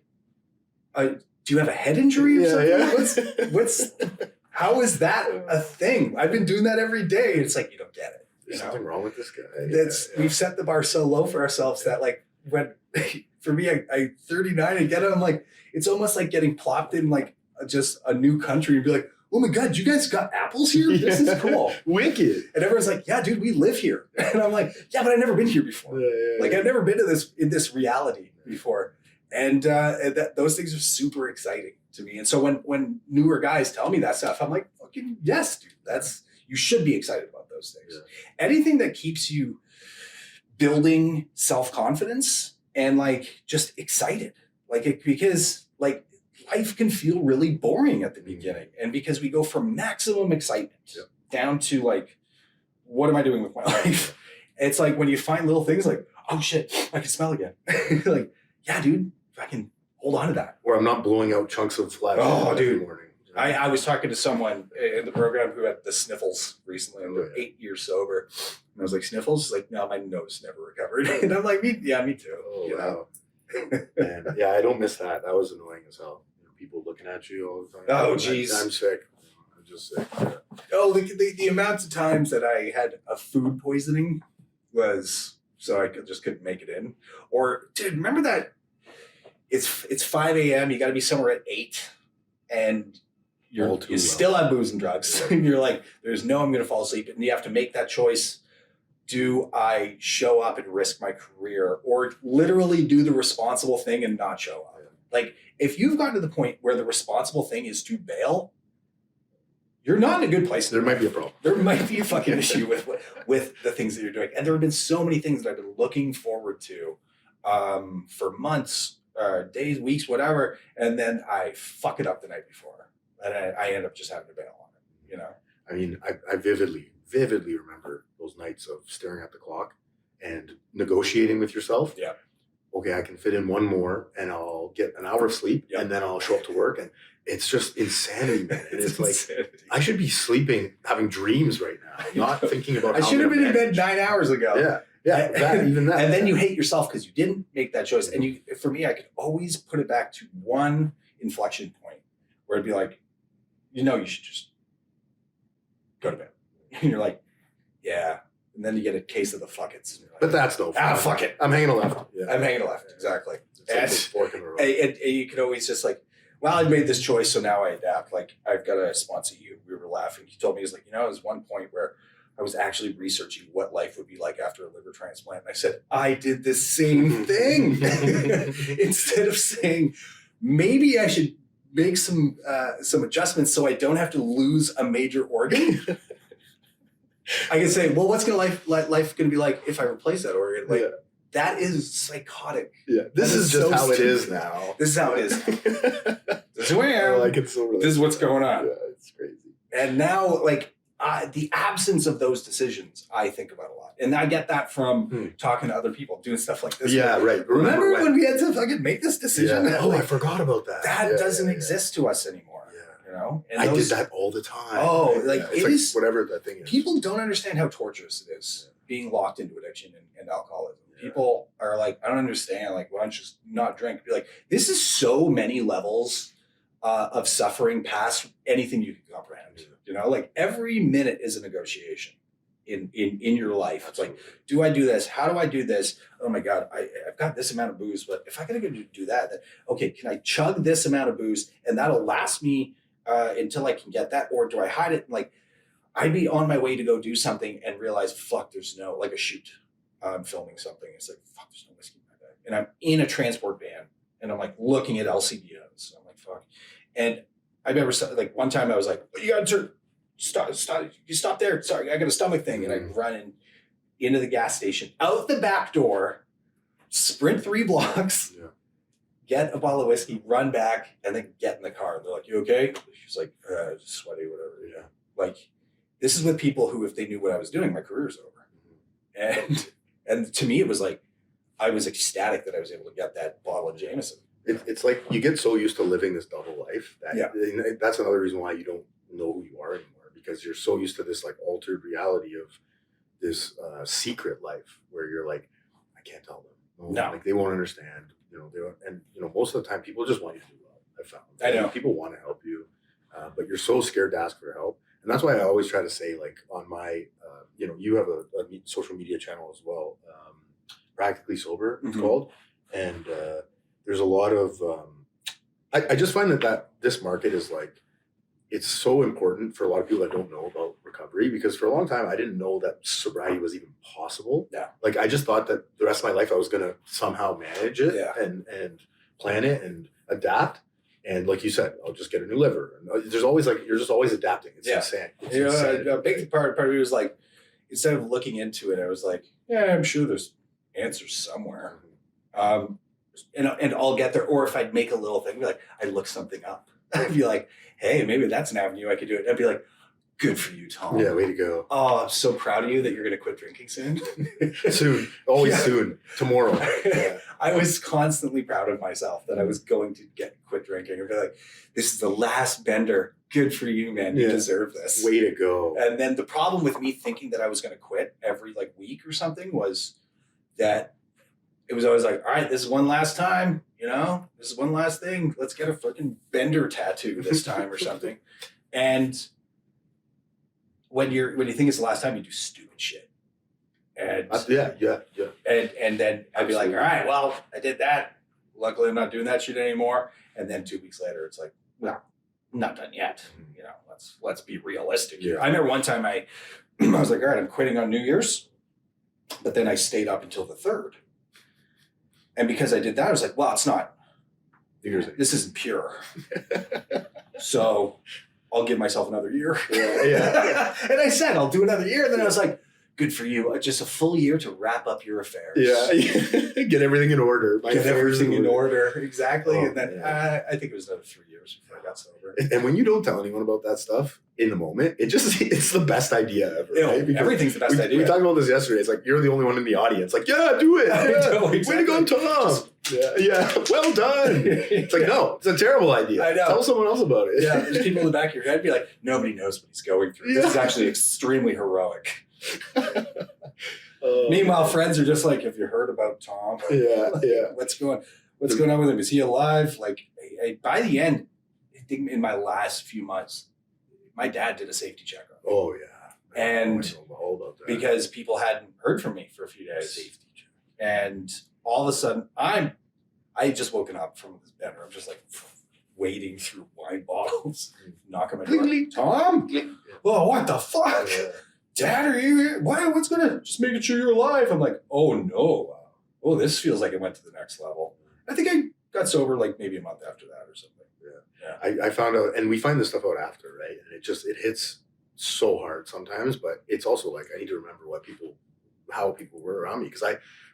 like, do you have a head injury or something? Yeah. How is that a thing? I've been doing that every day. It's like, you don't get it. There's something wrong with this guy. We've set the bar so low for ourselves that, like, when for me, I 39 and get it, I'm like, it's almost like getting plopped in like just a new country and be like, oh my God, you guys got apples here? This is cool. Wicked. And everyone's like, yeah, dude, we live here. And I'm like, yeah, but I've never been here before. Like, I've never been to this reality before. And those things are super exciting to me. And so when newer guys tell me that stuff, I'm like, fucking yes, dude. You should be excited about those things. Yeah. Anything that keeps you building self-confidence and like just excited, because like life can feel really boring at the beginning, and because we go from maximum excitement down to like, what am I doing with my life? It's like when you find little things like, oh shit, I can smell again. Like, yeah, dude, I can hold on to that. Or I'm not blowing out chunks of flesh every morning. I was talking to someone in the program who had the sniffles recently, and they're 8 years sober. And I was like, sniffles? She's like, no, my nose never recovered. And I'm like, me too. Oh, wow. And I don't miss that. That was annoying as hell. People looking at you all the time. Oh, geez. I'm sick. I'm just sick. Yeah. Oh, the amount of times that I had a food poisoning was so I couldn't make it in. Or, dude, remember that it's 5 a.m. You got to be somewhere at 8, and you still have booze and drugs. And you're like, I'm going to fall asleep. And you have to make that choice. Do I show up and risk my career, or literally do the responsible thing and not show up? Like, if you've gotten to the point where the responsible thing is to bail, you're not in a good place. There might be a problem. There might be a fucking issue with the things that you're doing. And there have been so many things that I've been looking forward to for months, days, weeks, whatever. And then I fuck it up the night before. And I end up just having to bail on it, I mean, I vividly remember those nights of staring at the clock and negotiating with yourself. Yeah. Okay, I can fit in one more and I'll get an hour of sleep and then I'll show up to work, and it's just insanity, man. And it's like, insanity. I should be sleeping, having dreams right now, not thinking about I should have been in bed 9 hours ago. Yeah, even that. And then you hate yourself because you didn't make that choice. And for me, I could always put it back to one inflection point where it'd be like, you should just go to bed. And you're like, yeah. And then you get a case of the fuck-its. Like, but that's no fun. Fuck it. I'm hanging a left. Yeah. I'm hanging a left, exactly. It's like and you could always just like, well, I made this choice, so now I adapt. Like, I've got to sponsor you. We were laughing. He told me, he's like, there was one point where I was actually researching what life would be like after a liver transplant. And I said, I did the same thing. Instead of saying, maybe I should make some adjustments so I don't have to lose a major organ. I can say, well, what's life going to be like if I replace that organ? Like, that is psychotic. Yeah, this is just how it is now. This is how it is. This is who I am. I like it so really. This is what's going on. Yeah, it's crazy. And now, like, the absence of those decisions, I think about a lot. And I get that from talking to other people, doing stuff like this. Yeah, right. Remember when we had to fucking make this decision? Yeah. Oh, I forgot about that. That doesn't exist to us anymore. Yeah. You know? And I did that all the time. Oh, like it's it is whatever that thing is. People don't understand how torturous it is being locked into addiction and alcoholism. Yeah. People are like, I don't understand. Like, why don't you just not drink? Be like, this is so many levels of suffering past anything you can comprehend. Yeah. You know, like every minute is a negotiation in your life. Absolutely. It's like, do I do this? How do I do this? Oh my God, I've got this amount of booze, but if I gotta go do that, then okay, can I chug this amount of booze and that'll last me until I can get that, or do I hide it? Like, I'd be on my way to go do something and realize, fuck, there's no, like a shoot. I'm filming something. It's like, fuck, there's no whiskey in my bag. And I'm in a transport van and I'm like looking at LCDs. I'm like, fuck. And I remember like one time I was like, you got to stop. You stop there. Sorry, I got a stomach thing. And I run into the gas station, out the back door, sprint 3 blocks, get a bottle of whiskey, run back, and then get in the car. They're like, you okay? She's like, just sweaty, whatever. Yeah. Like, this is with people who, if they knew what I was doing, my career's over. And to me, it was like, I was ecstatic that I was able to get that bottle of Jameson. It's like you get so used to living this double life that that's another reason why you don't know who you are anymore, because you're so used to this like altered reality of this secret life where you're like, I can't tell them. No. Like they won't understand. You know, they don't, and you know, most of the time people just want you to do well. I found. I know people want to help you, but you're so scared to ask for help. And that's why I always try to say, like, on my, you know, you have a social media channel as well, Practically Sober, it's called. And there's a lot of, I just find that this market is like, it's so important for a lot of people that don't know about recovery, because for a long time, I didn't know that sobriety was even possible. Yeah. Like, I just thought that the rest of my life, I was going to somehow manage it and plan it and adapt. And like you said, I'll just get a new liver. And there's always like, you're just always adapting. It's insane. It's insane. A big part of me was like, instead of looking into it, I was like, yeah, I'm sure there's answers somewhere. And I'll get there. Or if I'd make a little thing, be like, I'd look something up. I'd be like, hey, maybe that's an avenue I could do it. I'd be like, good for you, Tom. Yeah, way to go. Oh, I'm so proud of you that you're going to quit drinking soon. Soon. Always soon. Tomorrow. Yeah. I was constantly proud of myself that I was going to quit drinking. I'd be like, this is the last bender. Good for you, man. You deserve this. Way to go. And then the problem with me thinking that I was going to quit every like week or something was that it was always like, all right, this is one last time, you know, this is one last thing. Let's get a fucking bender tattoo this time or something. And when you think it's the last time, you do stupid shit. And And then I'd be like, all right, well, I did that. Luckily, I'm not doing that shit anymore. And then 2 weeks later, it's like, well, I'm not done yet. You know, let's be realistic here. I remember one time I was like, all right, I'm quitting on New Year's. But then I stayed up until the 3rd. And because I did that, I was like, well, it's not, this isn't pure. So I'll give myself another year. And I said, I'll do another year. And then I was like, good for you. Just a full year to wrap up your affairs. Yeah. Get everything in order. Get everything in order. Exactly. And then I think it was another 3 years before I got sober. And when you don't tell anyone about that stuff in the moment, it's the best idea ever. Right? Everything's the best idea. We talked about this yesterday. It's like, you're the only one in the audience. Like, yeah, do it. Way to go, Tom. Well done. It's like, no, it's a terrible idea. I know. Tell someone else about it. Yeah, there's people in the back of your head be like, nobody knows what he's going through. This is actually extremely heroic. Meanwhile, friends are just like, have you heard about Tom? What's going on with him? Is he alive? Like, by the end, I think in my last few months, my dad did a safety check on me. Oh yeah. And because people hadn't heard from me for a few days. Safety check. And all of a sudden, I had just woken up from this bender. I'm just like wading through wine bottles, knocking my door. Tom? Oh, what the fuck? Dad, are you here? What's gonna, just making sure you're alive? I'm like, oh no. Oh, this feels like it went to the next level. I think I got sober like maybe a month after that or something. I found out, and we find this stuff out after, right? And it hits so hard sometimes, but it's also like, I need to remember how people were around me. Because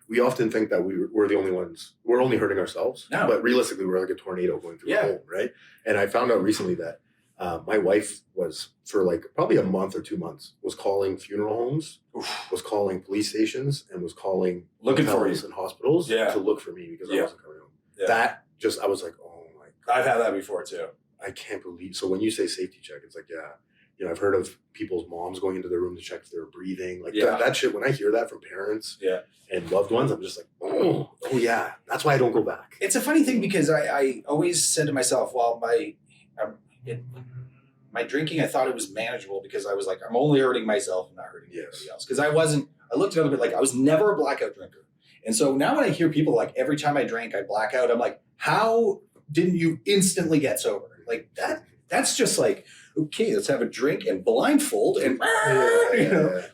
we often think that we're the only ones, we're only hurting ourselves. No. But realistically, we're like a tornado going through a home, right? And I found out recently that My wife was, for like probably a month or 2 months, was calling funeral homes, was calling police stations, and was calling Looking for hotels you. and hospitals Yeah. to look for me because I Yeah. wasn't coming home. Yeah. That just, I was like, oh my God. I've had that before too. I can't believe. So when you say safety check, it's like, yeah, you know, I've heard of people's moms going into their room to check if they're breathing. Like that shit, when I hear that from parents and loved ones, I'm just like, oh yeah, that's why I don't go back. It's a funny thing because I always said to myself, well, my drinking, I thought it was manageable because I was like, I'm only hurting myself and not hurting anybody else. Because I looked at it like I was never a blackout drinker. And so now when I hear people like every time I drank, I black out, I'm like, how didn't you instantly get sober? Like that's just like, okay, let's have a drink and blindfold and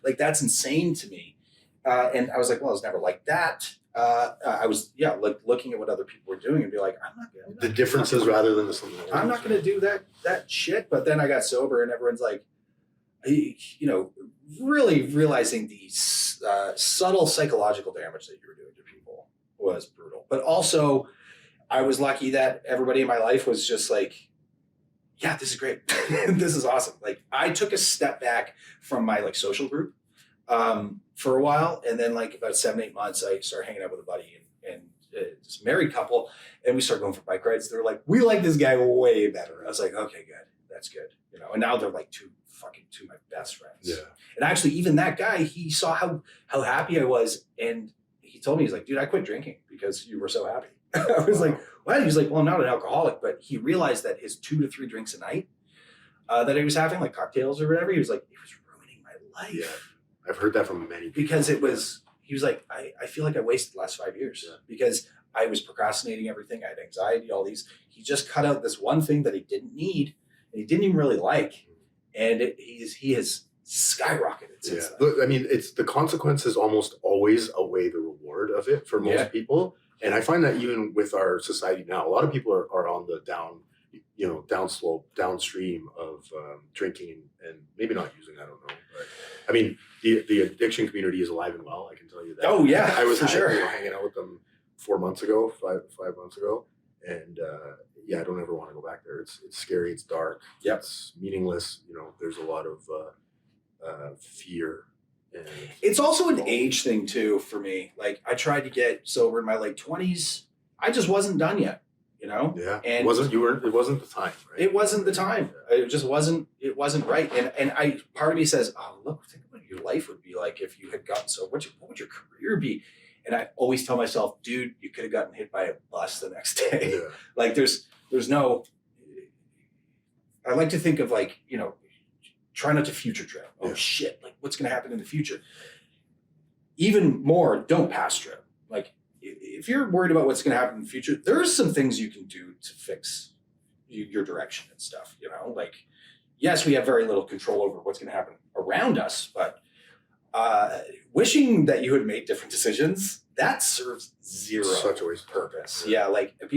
like that's insane to me. And I was like, well, I was never like that. I was like looking at what other people were doing and be like, I'm not the differences rather than the similarities. I'm not going to do that shit. But then I got sober and everyone's like, really realizing the subtle psychological damage that you were doing to people was brutal. But also, I was lucky that everybody in my life was just like, yeah, this is great. This is awesome. Like I took a step back from my like social group for a while. And then like about 7-8 months, I started hanging out with a buddy and this married couple. And we started going for bike rides. They're like, we like this guy way better. I was like, okay, good. That's good. You know, and now they're like two of my best friends. Yeah. And actually even that guy, he saw how happy I was. And he told me, he's like, dude, I quit drinking because you were so happy. I was like, what? He was like, well, I'm not an alcoholic, but he realized that his 2 to 3 drinks a night that he was having, like cocktails or whatever, he was like, it was ruining my life. Yeah. I've heard that from many people. Because he was like, I feel like I wasted the last 5 years because I was procrastinating everything. I had anxiety, all these. He just cut out this one thing that he didn't need and he didn't even really like. And he has skyrocketed since then. Look, I mean, it's the consequences almost always outweigh the reward of it for most people. And I find that even with our society now, a lot of people are on the downstream of drinking and maybe not using, I don't know. But I mean, the addiction community is alive and well. I can tell you that. Oh yeah, I was for sure. Hanging out with them 5 months ago, and I don't ever want to go back there. It's scary. It's dark. Yep. It's meaningless. You know, there's a lot of fear. And it's also an age thing too for me. Like I tried to get sober in my late 20s. I just wasn't done yet, you know? Yeah. And it wasn't the time, right? It wasn't the time. It just wasn't right. And part of me says, oh, look, think what your life would be like if you had gotten sober. What would your career be? And I always tell myself, dude, you could have gotten hit by a bus the next day. Yeah. Like there's no, I like to think of like, you know, try not to future trip. Oh shit, like what's going to happen in the future? Even more, don't past trip. Like if you're worried about what's going to happen in the future, there's some things you can do to fix your direction and stuff, you know? Like, yes, we have very little control over what's going to happen around us, but wishing that you had made different decisions, that serves zero Such a waste of purpose. time. Yeah, like I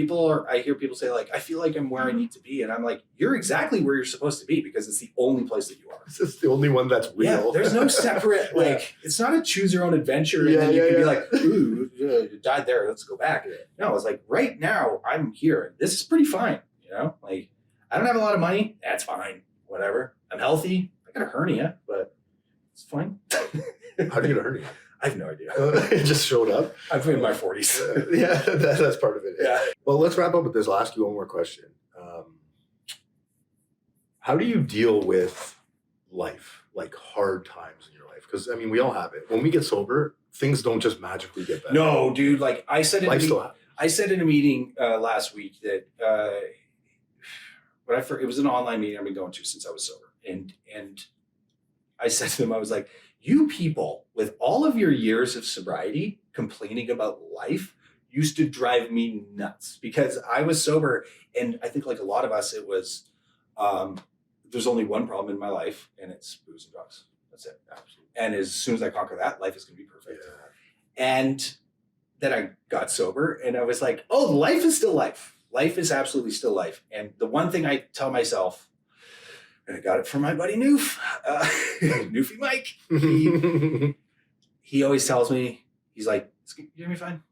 hear people say like, I feel like I'm where I need to be. And I'm like, you're exactly where you're supposed to be because it's the only place that you are. This is the only one that's real. Yeah, there's no separate, like, it's not a choose your own adventure. And then you can be like, ooh, you died there. Let's go back. No, it's like right now I'm here. This is pretty fine. You know, like I don't have a lot of money. That's fine. Whatever. I'm healthy. I got a hernia, but it's fine. How do you get a hernia? I have no idea. It just showed up. I'm in my 40s. Yeah, that's part of it. Yeah. Well, let's wrap up with this. I'll ask you one more question. How do you deal with life, like hard times in your life? Because, I mean, we all have it. When we get sober, things don't just magically get better. No, dude. Like I said, I said in a meeting last week that it was an online meeting I've been going to since I was sober. And I said to them, I was like, you people with all of your years of sobriety complaining about life used to drive me nuts because I was sober. And I think like a lot of us, it was, there's only one problem in my life and it's booze and drugs. That's it. Absolutely. And as soon as I conquer that, life is going to be perfect. Yeah. And then I got sober and I was like, oh, life is still life. Life is absolutely still life. And the one thing I tell myself, and I got it from my buddy Noof, Noofy Mike. He always tells me, he's like, you're going to be fine.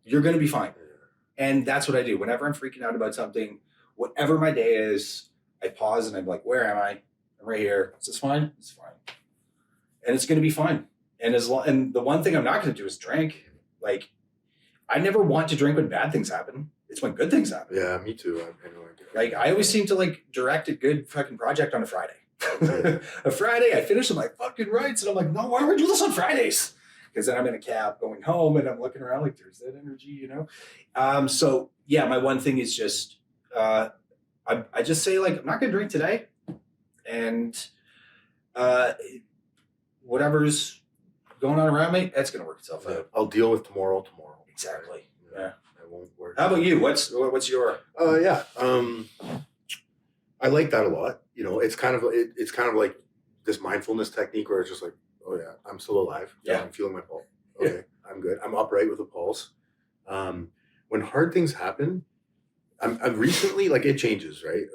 You're going to be fine. And that's what I do. Whenever I'm freaking out about something, whatever my day is, I pause and I'm like, where am I? I'm right here. Is this fine? It's fine. And it's going to be fine. And and the one thing I'm not going to do is drink. Like, I never want to drink when bad things happen. It's when good things happen. Yeah, me too. I know. Like, I always seem to like direct a good fucking project on a Friday. A Friday, I finish my fucking rights, and I'm like, no, why don't we do this on Fridays? Because then I'm in a cab going home, and I'm looking around like, there's that energy, you know? So yeah, my one thing is just, I just say like, I'm not going to drink today. And whatever's going on around me, that's going to work itself out. I'll deal with tomorrow. Exactly. Yeah. I won't worry. How about you? What's your? Yeah. I like that a lot. You know, it's kind of like this mindfulness technique where it's just like, oh yeah, I'm still alive. Yeah. I'm feeling my pulse. Okay, I'm good. I'm upright with a pulse. When hard things happen, I'm recently, like, it changes, right?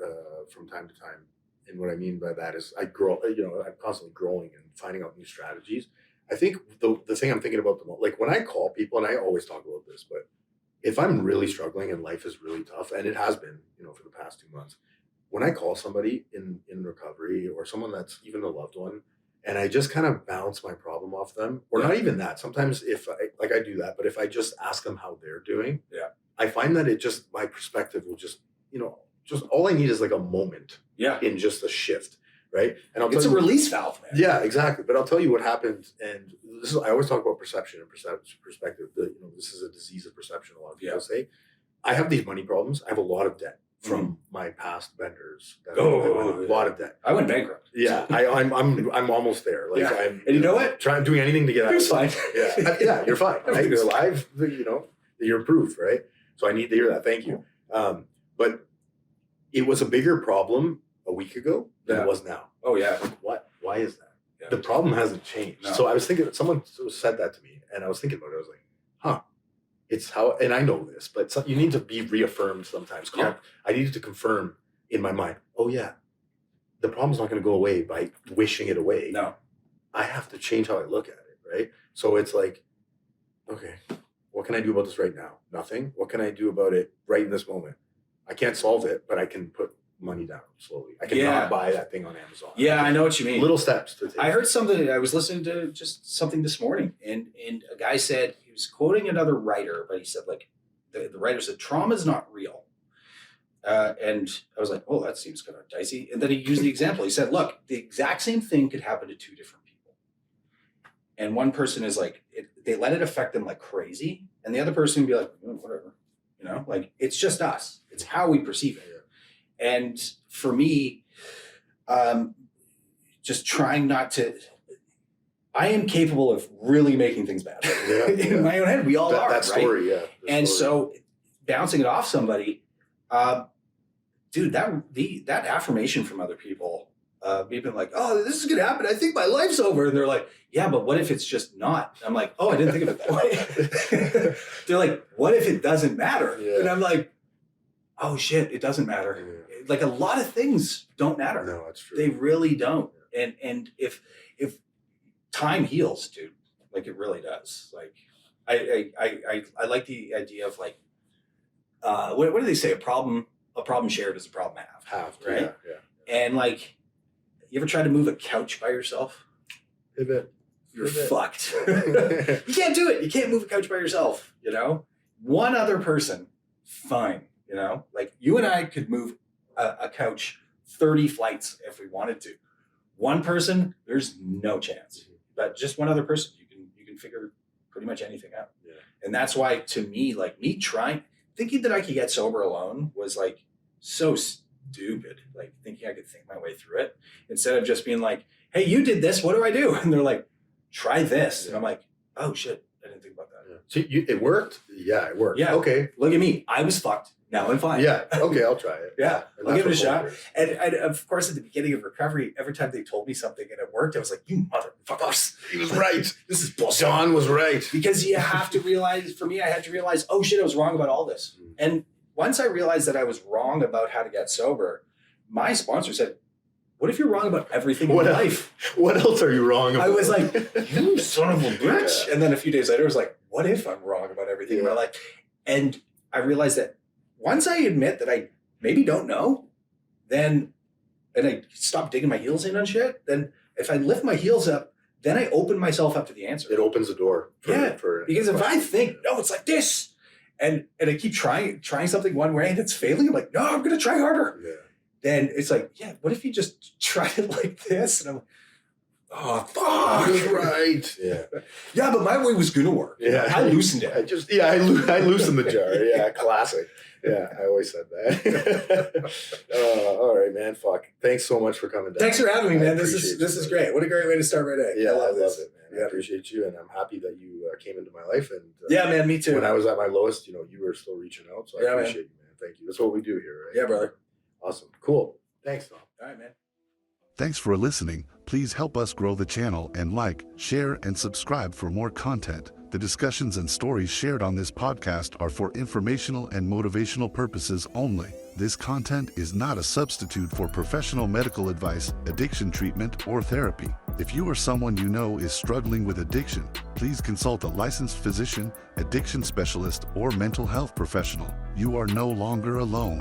From time to time. And what I mean by that is I grow, you know, I'm constantly growing and finding out new strategies. I think the thing I'm thinking about the most, like when I call people, and I always talk about this, but if I'm really struggling and life is really tough, and it has been, you know, for the past 2 months, when I call somebody in recovery or someone that's even a loved one, and I just kind of bounce my problem off them, or not even that. Sometimes I do that, but if I just ask them how they're doing, I find that my perspective will just, you know, just all I need is like a moment in just a shift. Right. And It's a release valve, man. Yeah, exactly. But I'll tell you what happened. And I always talk about perception and perspective. You know, this is a disease of perception. A lot of people say. I have these money problems. I have a lot of debt from my past vendors. A lot of debt. I went bankrupt. Yeah, I'm almost there. Like, and you know what? Doing anything to get out. You're fine. Yeah, you're fine. Right? You're alive. You know, you're approved, right? So I need to hear that. Thank you. But it was a bigger problem a week ago than it was now. Oh yeah. Like, what? Why is that? Yeah. The problem hasn't changed. No. So I was thinking, someone said that to me, and I was thinking about it. I was like, huh. It's how, and I know this, but you need to be reaffirmed sometimes. I needed to confirm in my mind, oh yeah, the problem's not going to go away by wishing it away. No. I have to change how I look at it, right? So it's like, okay, what can I do about this right now? Nothing. What can I do about it right in this moment? I can't solve it, but I can put money down slowly. I can not buy that thing on Amazon. Yeah, I know what you mean. Little steps to take. I heard something. I was listening to just something this morning, and a guy said, he was quoting another writer, but he said, like, the writer said, trauma is not real. And I was like, oh, that seems kind of dicey. And then he used the example. He said, look, the exact same thing could happen to two different people. And one person is like, they let it affect them like crazy. And the other person would be like, whatever, you know, like, it's just us. It's how we perceive it. And for me, just trying not to, I am capable of really making things bad. In my own head, we all are, that story, right? Yeah. And so bouncing it off somebody, dude, that affirmation from other people, we've been like, oh, this is going to happen. I think my life's over. And they're like, yeah, but what if it's just not? I'm like, oh, I didn't think of it that way. They're like, what if it doesn't matter? Yeah. And I'm like, oh shit, it doesn't matter. Yeah. Like, a lot of things don't matter. No, that's true. They really don't. Yeah. And if time heals, dude, like, it really does. Like, I like the idea of, like, what do they say? A problem shared is a problem half, right? Yeah. And, like, you ever try to move a couch by yourself? You're fucked. You can't do it. You can't move a couch by yourself, you know? One other person, fine, you know? Like, you and I could move a couch 30 flights if we wanted to. One person, there's no chance. But just one other person, you can figure pretty much anything out. Yeah. And that's why, to me, like, thinking that I could get sober alone was, like, so stupid. Like, thinking I could think my way through it instead of just being like, hey, you did this, what do I do? And they're like, try this. Yeah. And I'm like, oh shit, I didn't think about that. Yeah. So it worked? Yeah, it worked. Yeah. Okay. Look at me. I was fucked. Now I'm fine. Yeah. Okay, I'll try it. Yeah. I'll give it a shot. And of course, at the beginning of recovery, every time they told me something and it worked, I was like, you motherfuckers. He was right. This is bullshit. John was right. Because you have to realize, for me, I had to realize, oh shit, I was wrong about all this. And once I realized that I was wrong about how to get sober, my sponsor said, what if you're wrong about everything in your life? What else are you wrong about? I was like, you son of a bitch. Yeah. And then a few days later, I was like, what if I'm wrong about everything in my life? And I realized that once I admit that I maybe don't know, then and I stop digging my heels in on shit, then if I lift my heels up, then I open myself up to the answer. It opens the door. Because if I think, no, it's like this, and I keep trying something one way and it's failing, I'm like, no, I'm going to try harder. Yeah. Then it's like, yeah, what if you just try it like this? And I'm like, oh, fuck. Right. Yeah. Yeah, but my way was going to work. Yeah. I loosened it. I loosened the jar. Yeah, classic. Yeah, I always said that. All right, man. Fuck. Thanks so much for coming down. Thanks for having me, man. This appreciate is you, great. What a great way to start my day. Yeah, I love it, man. Yeah. I appreciate you, and I'm happy that you came into my life. And yeah, man, me too. When I was at my lowest, you were still reaching out, so I appreciate you, man. Thank you. That's what we do here, right? Yeah, brother. Awesome. Cool. Thanks, Tom. All right, man. Thanks for listening. Please help us grow the channel and like, share, and subscribe for more content. The discussions and stories shared on this podcast are for informational and motivational purposes only. This content is not a substitute for professional medical advice, addiction treatment, or therapy. If you or someone you know is struggling with addiction, please consult a licensed physician, addiction specialist, or mental health professional. You are no longer alone.